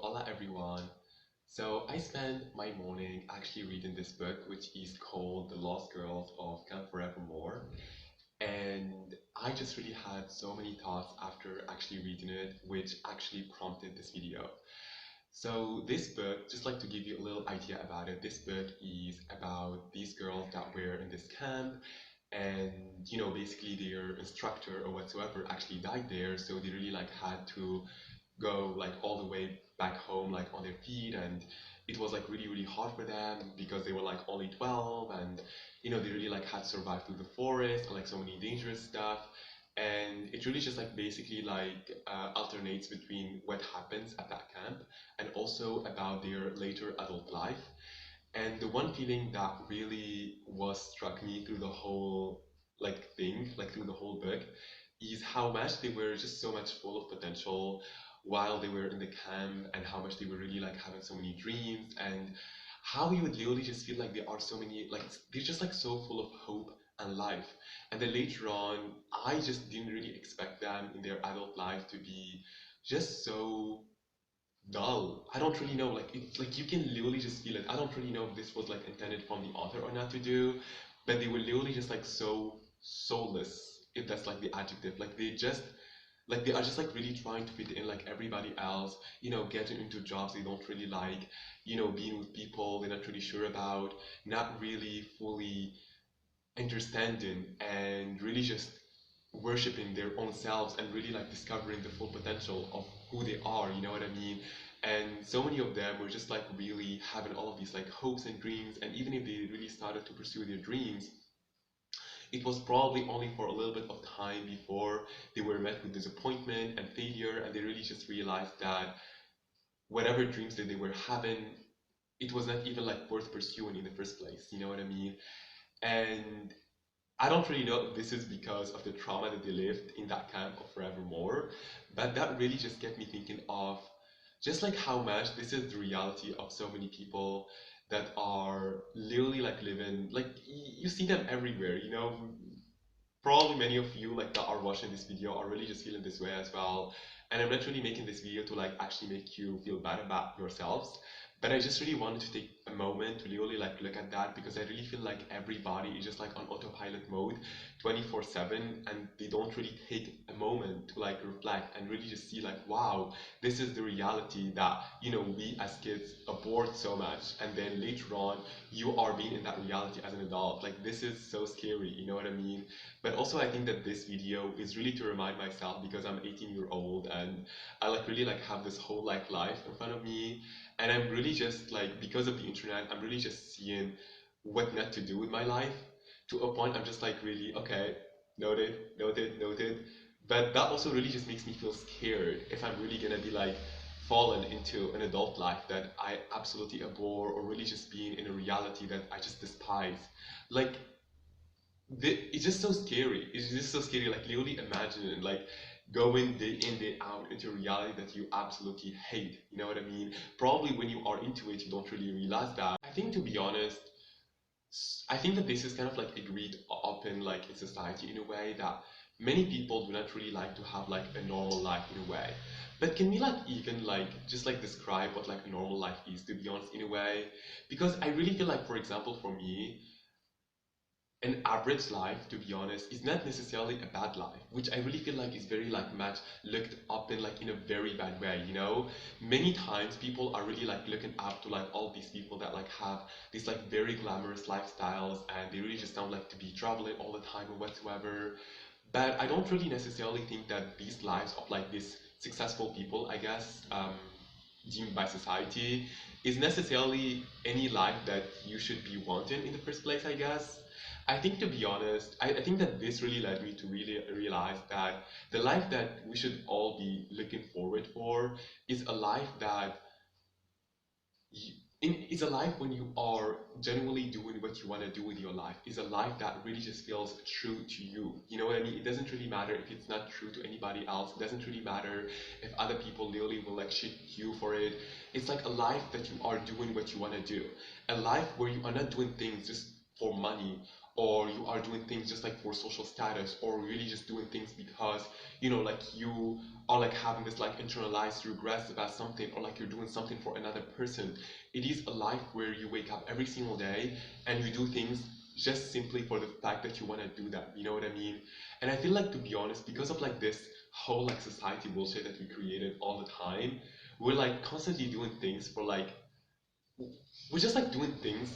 hola everyone. So I spent my morning actually reading this book, which is called The Lost Girls of Camp Forevermore. And I just really had so many thoughts after actually reading it, which actually prompted this video. So this book, just like to give you a little idea about it, this book is about these girls that were in this camp and basically their instructor or whatsoever actually died there, so they really like had to go like all the way back home like on their feet, and it was like really really hard for them because they were like only 12, and they really like had to survive through the forest and like so many dangerous stuff. And it really just like basically like alternates between what happens at that camp and also about their later adult life. And the one feeling that really was struck me through the whole like thing, like through the whole book, is how much they were just so much full of potential while they were in the camp, and how much they were really like having so many dreams, and how you would literally just feel like there are so many like they're just like so full of hope and life. And then later on, I just didn't really expect them in their adult life to be just so dull. I don't really know. Like it's like you can literally just feel it. I don't really know if this was like intended from the author or not to do, but they were literally just like so soulless, if that's like the adjective. Like they are just like really trying to fit in like everybody else, getting into jobs they don't really like, being with people they're not really sure about, not really fully understanding and really just worshiping their own selves and really like discovering the full potential of who they are, you know what I mean? And so many of them were just like really having all of these like hopes and dreams, and even if they really started to pursue their dreams, it was probably only for a little bit of time before they were met with disappointment and failure, and they really just realized that whatever dreams that they were having, it was not even like worth pursuing in the first place, you know what I mean? And I don't really know if this is because of the trauma that they lived in that camp of Forevermore, but that really just get me thinking of just like how much this is the reality of so many people that are literally like living like you see them everywhere, probably many of you like that are watching this video are really just feeling this way as well. And I'm not really making this video to like actually make you feel bad about yourselves, but I just really wanted to take a moment to really like look at that, because I really feel like everybody is just like on autopilot mode 24/7, and they don't really take a moment to like reflect and really just see like, wow, this is the reality that we as kids abhorred so much, and then later on you are being in that reality as an adult. Like this is so scary, you know what I mean? But also I think that this video is really to remind myself, because I'm 18-year-old and I like really like have this whole like life in front of me, and I'm really just like, because of the internet, I'm really just seeing what not to do with my life. To a point I'm just like really, okay, noted, noted, noted. But that also really just makes me feel scared if I'm really gonna be like fallen into an adult life that I absolutely abhor, or really just being in a reality that I just despise. Like it's just so scary. It's just so scary. Like literally imagine like going day in day out into a reality that you absolutely hate. You know what I mean? Probably when you are into it, you don't really realize that. I think to be honest, I think that this is kind of like agreed upon like in society in a way that many people do not really like to have like a normal life in a way. But can we like even like just like describe what like a normal life is, to be honest, in a way? Because I really feel like, for example, for me, an average life, to be honest, is not necessarily a bad life, which I really feel like is very like much looked up in like in a very bad way, Many times people are really like looking up to like all these people that like have these like very glamorous lifestyles, and they really just sound like to be traveling all the time or whatsoever. But I don't really necessarily think that these lives of like these successful people, I guess, deemed by society, is necessarily any life that you should be wanting in the first place, I guess. I think, to be honest, I think that this really led me to really realize that the life that we should all be looking forward for is a life that is a life when you are genuinely doing what you want to do with your life. Is a life that really just feels true to you. You know what I mean? It doesn't really matter if it's not true to anybody else. It doesn't really matter if other people literally will like shit you for it. It's like a life that you are doing what you want to do. A life where you are not doing things just for money, or you are doing things just like for social status, or really just doing things because like you are like having this like internalized regrets about something, or like you're doing something for another person. It is a life where you wake up every single day and you do things just simply for the fact that you want to do that. You know what I mean? And I feel like, to be honest, because of like this whole like society bullshit that we created all the time, we're like constantly doing things for like, we're just like doing things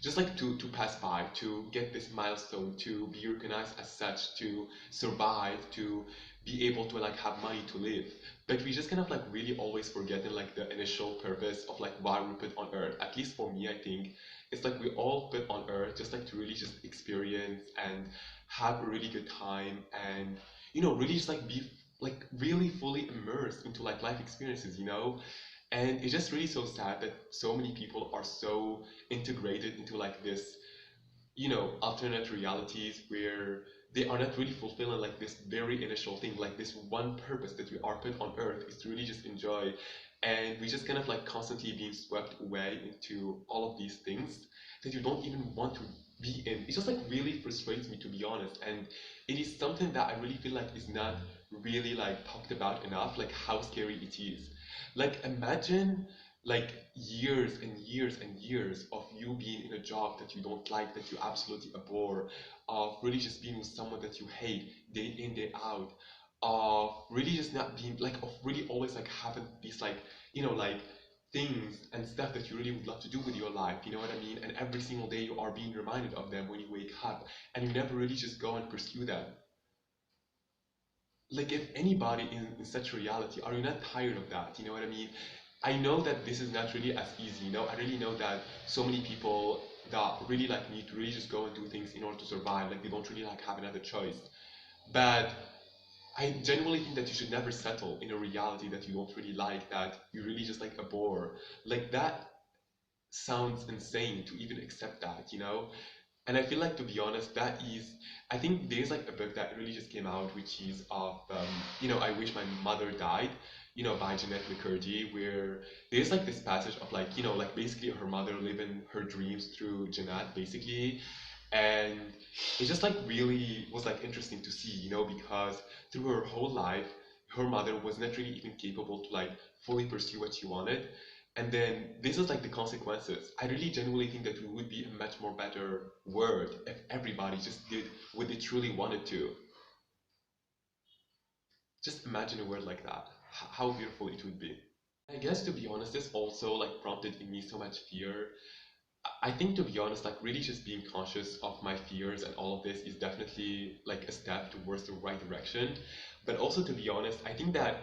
just like to pass by, to get this milestone, to be recognized as such, to survive, to be able to like have money to live. But we just kind of like really always forgetting like the initial purpose of like why we put on earth. At least for me, I think it's like we all put on earth just like to really just experience and have a really good time, and really just like be like really fully immersed into like life experiences, and it's just really so sad that so many people are so integrated into like this, alternate realities where they are not really fulfilling like this very initial thing, like this one purpose that we are put on earth is to really just enjoy. And we just kind of like constantly being swept away into all of these things that you don't even want to be in. It just like really frustrates me, to be honest. And it is something that I really feel like is not really like talked about enough, like how scary it is. Like imagine like years and years and years of you being in a job that you don't like, that you absolutely abhor, of really just being with someone that you hate day in, day out, of really just not being like, of really always like having these like, like things and stuff that you really would love to do with your life, you know what I mean? And every single day you are being reminded of them when you wake up, and you never really just go and pursue them. Like if anybody in such reality, are you not tired of that? You know what I mean? I know that this is not really as easy. I really know that so many people that really like need to really just go and do things in order to survive, like they don't really like have another choice. But I genuinely think that you should never settle in a reality that you don't really like, that you really just like abhor. Like that sounds insane to even accept that. And I feel like, to be honest, that is, I think there's like a book that really just came out, which is of, I Wish My Mother Died, by Jeanette McCurdy, where there's like this passage of like, like basically her mother living her dreams through Jeanette, basically. And it just like really was like interesting to see, because through her whole life, her mother was not really even capable to like fully pursue what she wanted. And then this is like the consequences. I really genuinely think that we would be a much more better world if everybody just did what they truly wanted to. Just imagine a world like that. How beautiful it would be. I guess, to be honest, this also like prompted in me so much fear. I think, to be honest, like really just being conscious of my fears and all of this is definitely like a step towards the right direction. But also, to be honest, I think that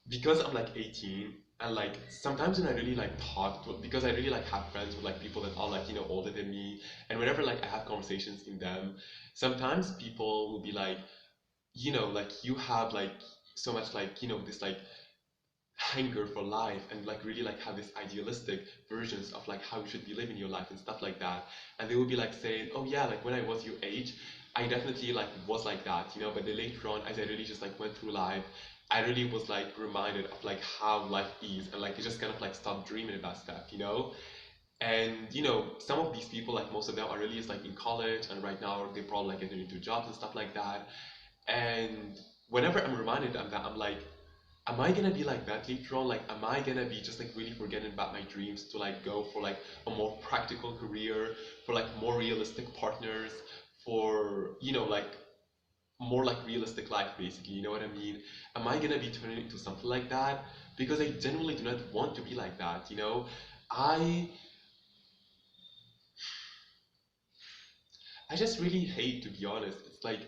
because I'm like 18, and like sometimes when I really like talk to, because I really like have friends with like people that are like, older than me, and whenever like I have conversations in them, sometimes people will be like, like you have like so much like, this like hunger for life, and like really like have this idealistic versions of like how you should be living your life and stuff like that. And they will be like saying, oh yeah, like when I was your age, I definitely like was like that, but then later on, as I really just like went through life, I really was like reminded of like how life is, and like I just kind of like stopped dreaming about stuff. And some of these people, like most of them are really just like in college, and right now they're probably like getting into jobs and stuff like that. And whenever I'm reminded of that, I'm like, am I gonna be like that later on? Like, am I gonna be just like really forgetting about my dreams to like go for like a more practical career, for like more realistic partners, for like more like realistic life, basically? You know what I mean? Am I gonna be turning into something like that? Because I genuinely do not want to be like that. I I just really hate, to be honest. It's like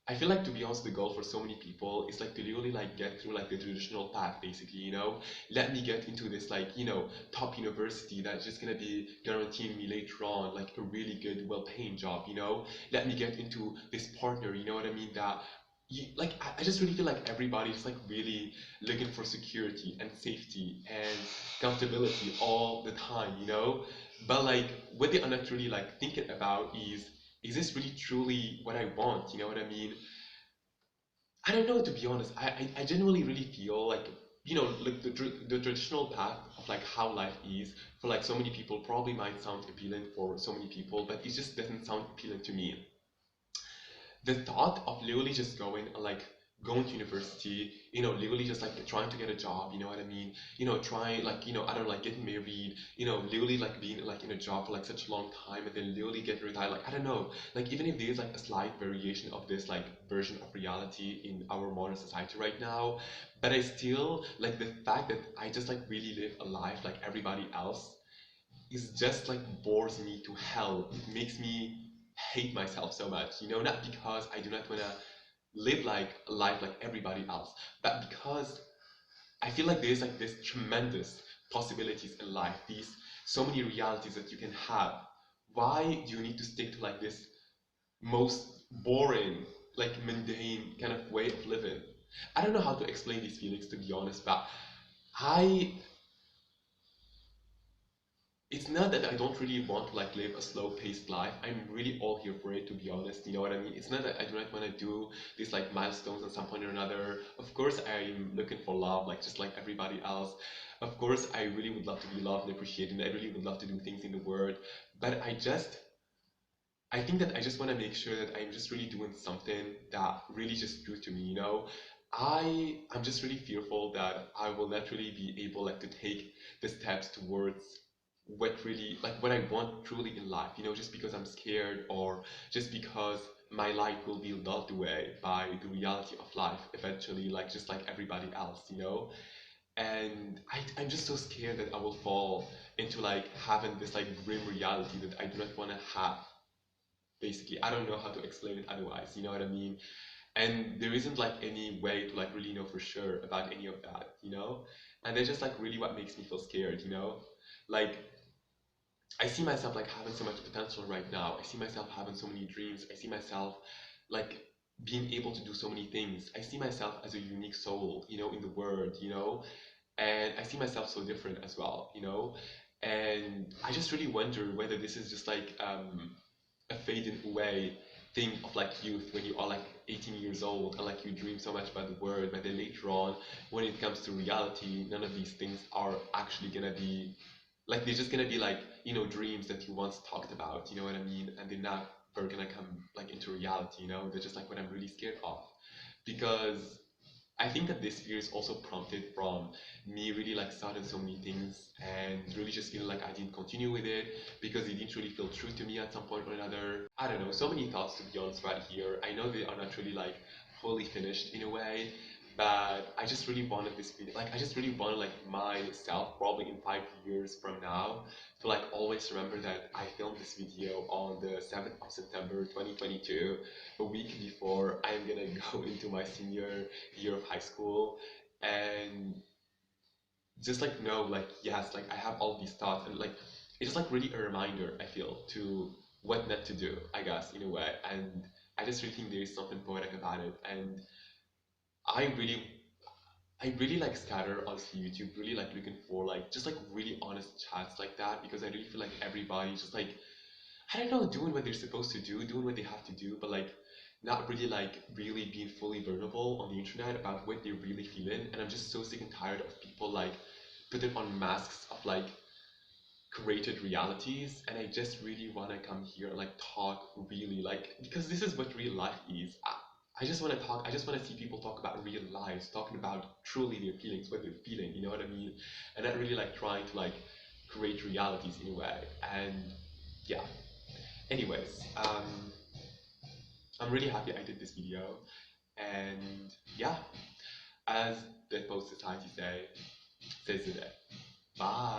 I feel like, to be honest, the goal for so many people is like to literally like get through like the traditional path, basically. Let me get into this like, top university that's just gonna be guaranteeing me later on like a really good, well-paying job. Let me get into this partner, you know what I mean? That like I just really feel like everybody's like really looking for security and safety and comfortability all the time. But like what they are not really like thinking about is this really truly what I want? You know what I mean? I don't know, to be honest. I genuinely really feel like like the traditional path of like how life is for like so many people probably might sound appealing for so many people, but it just doesn't sound appealing to me. The thought of literally just going to university, literally just like trying to get a job, you know what I mean? Trying like, I don't know, like getting married, literally like being like in a job for like such a long time and then literally getting retired. Like, I don't know, like even if there's like a slight variation of this like version of reality in our modern society right now, but I still like the fact that I just like really live a life like everybody else is just like bores me to hell. It makes me hate myself so much, not because I do not want to live like a life like everybody else, but because I feel like there's like this tremendous possibilities in life, these so many realities that you can have. Why do you need to stick to like this most boring, like mundane kind of way of living? I don't know how to explain these feelings to be honest, but I it's not that I don't really want to like live a slow paced life. I'm really all here for it to be honest. You know what I mean? It's not that I do not want to do these like milestones at some point or another. Of course I'm looking for love like just like everybody else. Of course I really would love to be loved and appreciated and I really would love to do things in the world. But I think that I just want to make sure that I'm just really doing something that really just true to me. I'm just really fearful that I will not really be able like to take the steps towards what I want truly in life, just because I'm scared or just because my life will be lulled away by the reality of life eventually, like just like everybody else. And I'm just so scared that I will fall into like having this like grim reality that I do not want to have. Basically, I don't know how to explain it otherwise, you know what I mean? And there isn't like any way to like really know for sure about any of that. And that's just like really what makes me feel scared. Like I see myself like having so much potential right now. I see myself having so many dreams. I see myself like being able to do so many things. I see myself as a unique soul, in the world. And I see myself so different as well. And I just really wonder whether this is just like a fading away thing of like youth when you are like 18 years old and like you dream so much about the world, but then later on, when it comes to reality, none of these things are actually gonna be like they're just gonna be like dreams that you once talked about, you know what I mean? And they're not ever gonna come like into reality. They're just like what I'm really scared of. Because I think that this fear is also prompted from me really like starting so many things and really just feeling like I didn't continue with it because it didn't really feel true to me at some point or another. I don't know, so many thoughts to be honest right here. I know they are not really like fully finished in a way, but I just really wanted this video. Like I just really wanted like myself probably in 5 years from now to like always remember that I filmed this video on the 7th of September 2022, a week before I'm gonna go into my senior year of high school, and just like know like yes, like I have all these thoughts, and like it's just like really a reminder I feel to what not to do, I guess, in a way. And I just really think there is something poetic about it. And I really I really like scatter on YouTube, really like looking for like just like really honest chats like that, because I really feel like everybody's just like, I don't know, doing what they're supposed to do, doing what they have to do, but like not really like really being fully vulnerable on the internet about what they're really feeling. And I'm just so sick and tired of people like putting on masks of like created realities. And I just really want to come here and like talk really like, because this is what real life is. I just want to talk, I just want to see people talk about real lives, talking about truly their feelings, what they're feeling, you know what I mean? And not really like trying to like create realities in a way. And yeah. Anyways, I'm really happy I did this video. And yeah, as the post society says today. Bye.